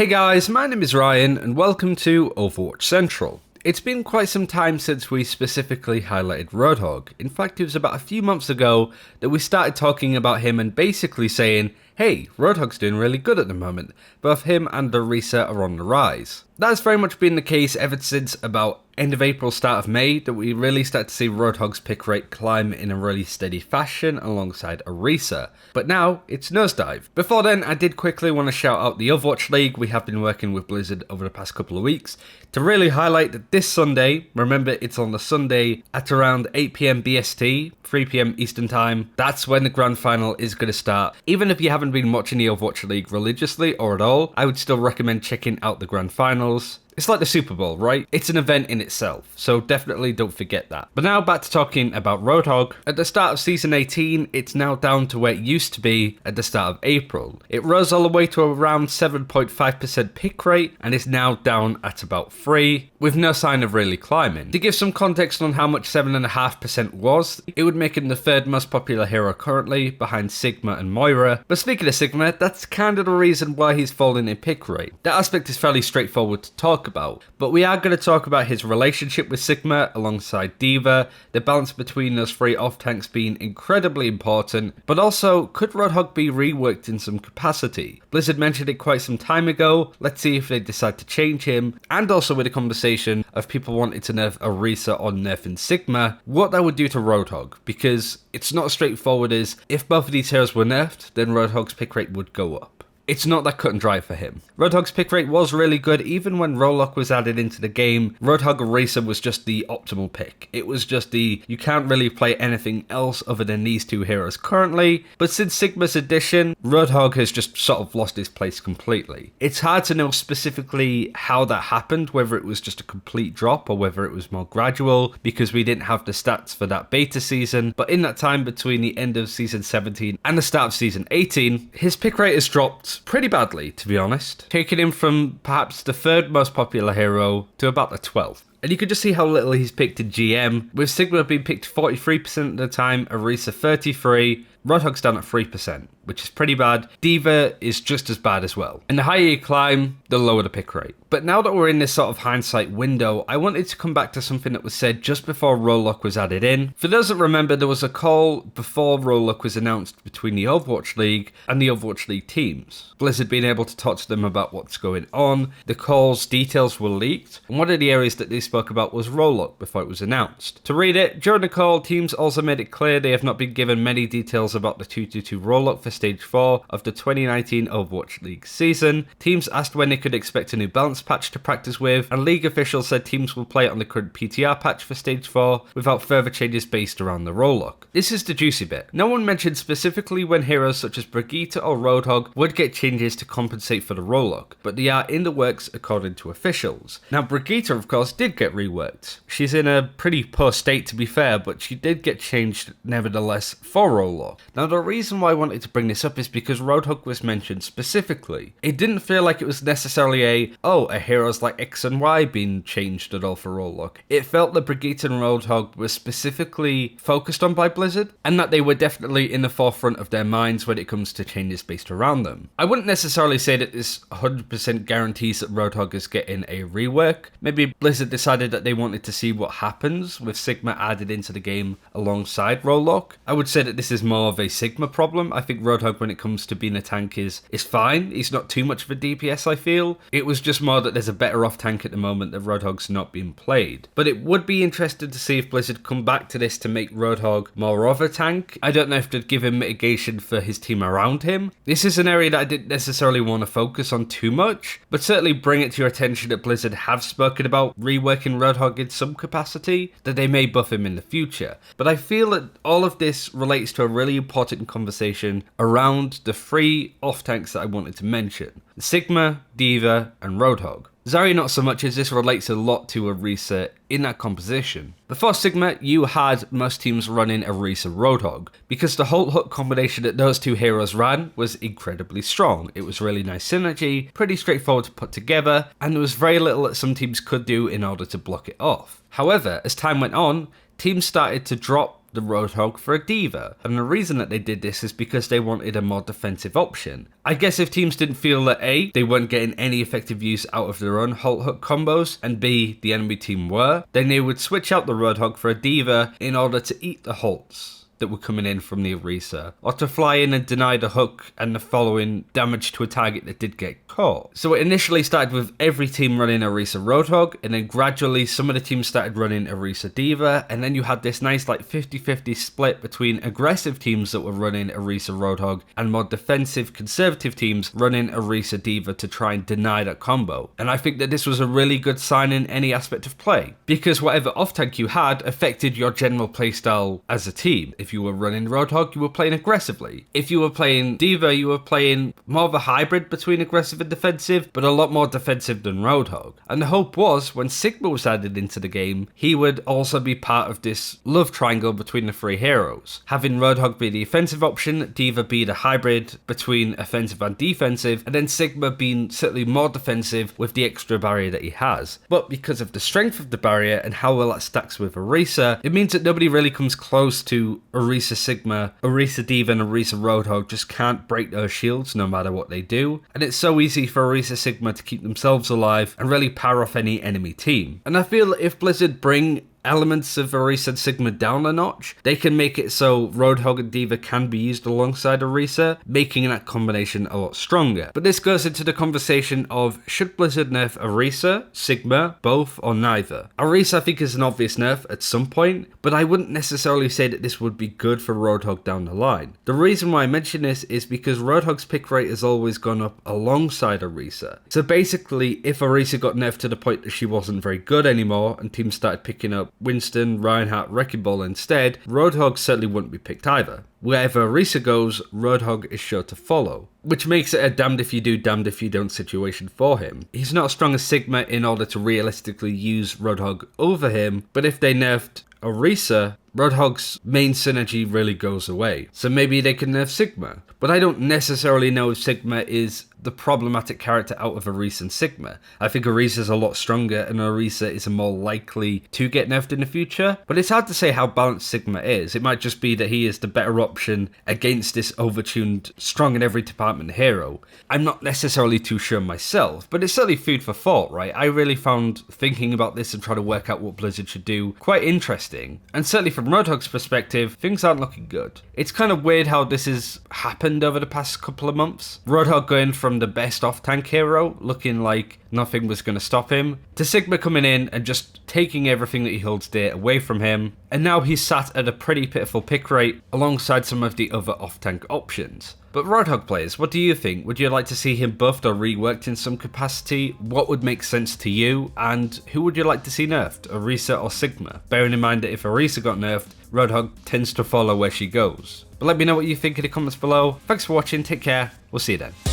Hey guys, my name is Ryan and welcome to Overwatch Central. It's been quite some time since we specifically highlighted Roadhog. In fact, it was about a few months ago that we started talking about him and basically saying, hey, Roadhog's doing really good at the moment. Both him and Orisa are on the rise. That has very much been the case ever since about end of April, start of May, that we really start to see Roadhog's pick rate climb in a really steady fashion alongside Orisa. But now, it's nosedive. Before then, I did quickly want to shout out the Overwatch League we have been working with Blizzard over the past couple of weeks to really highlight that this Sunday, remember it's on the Sunday at around 8 PM BST, 3 PM Eastern Time, that's when the grand final is going to start. Even if you haven't been watching the Overwatch League religiously or at all, I would still recommend checking out the grand finals. It's like the Super Bowl, right? It's an event in itself, so definitely don't forget that. But now back to talking about Roadhog. At the start of Season 18, it's now down to where it used to be at the start of April. It rose all the way to around 7.5% pick rate, and is now down at about 3, with no sign of really climbing. To give some context on how much 7.5% was, it would make him the third most popular hero currently, behind Sigma and Moira. But speaking of Sigma, that's kind of the reason why he's fallen in pick rate. That aspect is fairly straightforward to talk about, but we are going to talk about his relationship with Sigma alongside D.Va, the balance between those three off-tanks being incredibly important, but also, could Roadhog be reworked in some capacity? Blizzard mentioned it quite some time ago, let's see if they decide to change him, and also with a conversation of people wanting to nerf Orisa or nerfing Sigma, what that would do to Roadhog, because it's not as straightforward as, if both of these heroes were nerfed, then Roadhog's pick rate would go up. It's not that cut and dry for him. Roadhog's pick rate was really good even when Roadhog was added into the game. Roadhog Orisa was just the optimal pick. It was just the, you can't really play anything else other than these two heroes currently, but since Sigma's addition, Roadhog has just sort of lost his place completely. It's hard to know specifically how that happened, whether it was just a complete drop or whether it was more gradual, because we didn't have the stats for that beta season, but in that time between the end of Season 17 and the start of Season 18, his pick rate has dropped pretty badly, to be honest, taking him from perhaps the third most popular hero to about the 12th. And you can just see how little he's picked in GM, with Sigma being picked 43% of the time, Orisa 33%, Roadhog's down at 3%, which is pretty bad. D.Va is just as bad as well. And the higher you climb, the lower the pick rate. But now that we're in this sort of hindsight window, I wanted to come back to something that was said just before Roadhog was added in. For those that remember, there was a call before Roadhog was announced between the Overwatch League and the Overwatch League teams. Blizzard being able to talk to them about what's going on, the call's details were leaked, and one of the areas that they spoke about was Roadhog before it was announced. To read it, during the call, teams also made it clear they have not been given many details about the 2-2-2 Roadhog for Stage 4 of the 2019 Overwatch League season. Teams asked when they could expect a new balance patch to practice with, and League officials said teams will play it on the current PTR patch for Stage 4 without further changes based around the Roadhog. This is the juicy bit. No one mentioned specifically when heroes such as Brigitte or Roadhog would get changes to compensate for the Roadhog, but they are in the works according to officials. Now Brigitte of course did get reworked. She's in a pretty poor state to be fair, but she did get changed nevertheless for Roadhog. Now the reason why I wanted to bring this up is because Roadhog was mentioned specifically. It didn't feel like it was necessarily a heroes like X and Y being changed at all for Roadhog. It felt that Brigitte and Roadhog were specifically focused on by Blizzard, and that they were definitely in the forefront of their minds when it comes to changes based around them. I wouldn't necessarily say that this 100% guarantees that Roadhog is getting a rework. Maybe Blizzard decided that they wanted to see what happens with Sigma added into the game alongside Roadhog. I would say that this is more of a Sigma problem. I think Roadhog, when it comes to being a tank, is fine. He's not too much of a DPS, I feel. It was just more that there's a better off tank at the moment that Roadhog's not being played. But it would be interesting to see if Blizzard come back to this to make Roadhog more of a tank. I don't know if they'd give him mitigation for his team around him. This is an area that I didn't necessarily want to focus on too much, but certainly bring it to your attention that Blizzard have spoken about reworking Roadhog in some capacity, that they may buff him in the future. But I feel that all of this relates to a really important conversation around the three off-tanks that I wanted to mention: Sigma, D.Va, and Roadhog. Zarya not so much, as this relates a lot to Orisa in that composition. Before Sigma, you had most teams running Orisa Roadhog, because the whole hook combination that those two heroes ran was incredibly strong. It was really nice synergy, pretty straightforward to put together, and there was very little that some teams could do in order to block it off. However, as time went on, teams started to drop the Roadhog for a D.Va, and the reason that they did this is because they wanted a more defensive option. I guess if teams didn't feel that A, they weren't getting any effective use out of their own halt hook combos, and B, the enemy team were, then they would switch out the Roadhog for a D.Va in order to eat the halts that were coming in from the Orisa, or to fly in and deny the hook and the following damage to a target that did get caught. So it initially started with every team running Orisa Roadhog, and then gradually some of the teams started running Orisa D.Va, and then you had this nice like 50-50 split between aggressive teams that were running Orisa Roadhog and more defensive conservative teams running Orisa D.Va to try and deny that combo. And I think that this was a really good sign in any aspect of play, because whatever off tank you had affected your general playstyle as a team. If you were running Roadhog, you were playing aggressively. If you were playing D.Va, you were playing more of a hybrid between aggressive and defensive, but a lot more defensive than Roadhog. And the hope was, when Sigma was added into the game, he would also be part of this love triangle between the three heroes. Having Roadhog be the offensive option, D.Va be the hybrid between offensive and defensive, and then Sigma being certainly more defensive with the extra barrier that he has. But because of the strength of the barrier and how well that stacks with Orisa, it means that nobody really comes close to Orisa Sigma, Orisa D.Va and Orisa Roadhog just can't break those shields no matter what they do, and it's so easy for Orisa Sigma to keep themselves alive and really power off any enemy team. And I feel that if Blizzard bring elements of Orisa Sigma down a notch, they can make it so Roadhog and D.Va can be used alongside Orisa, making that combination a lot stronger. But this goes into the conversation of, should Blizzard nerf Orisa, Sigma, both, or neither? Orisa I think is an obvious nerf at some point, but I wouldn't necessarily say that this would be good for Roadhog down the line. The reason why I mention this is because Roadhog's pick rate has always gone up alongside Orisa. So basically, if Orisa got nerfed to the point that she wasn't very good anymore and teams started picking up Winston, Reinhardt, Wrecking Ball instead, Roadhog certainly wouldn't be picked either. Wherever Orisa goes, Roadhog is sure to follow, which makes it a damned if you do, damned if you don't situation for him. He's not as strong as Sigma in order to realistically use Roadhog over him, but if they nerfed Orisa, Roadhog's main synergy really goes away. So maybe they can nerf Sigma. But I don't necessarily know if Sigma is the problematic character out of Orisa and Sigma. I think Orisa's a lot stronger and Orisa is more likely to get nerfed in the future. But it's hard to say how balanced Sigma is. It might just be that he is the better option against this overtuned, strong in every department hero. I'm not necessarily too sure myself, but it's certainly food for thought, right? I really found thinking about this and trying to work out what Blizzard should do quite interesting. And certainly from Roadhog's perspective, things aren't looking good. It's kind of weird how this has happened over the past couple of months. Roadhog going from the best off-tank hero, looking like nothing was going to stop him, to Sigma coming in and just taking everything that he holds dear away from him, and now he's sat at a pretty pitiful pick rate alongside some of the other off-tank options. But Roadhog players, what do you think? Would you like to see him buffed or reworked in some capacity? What would make sense to you? And who would you like to see nerfed, Orisa or Sigma? Bearing in mind that if Orisa got nerfed, Roadhog tends to follow where she goes. But let me know what you think in the comments below. Thanks for watching, take care, we'll see you then.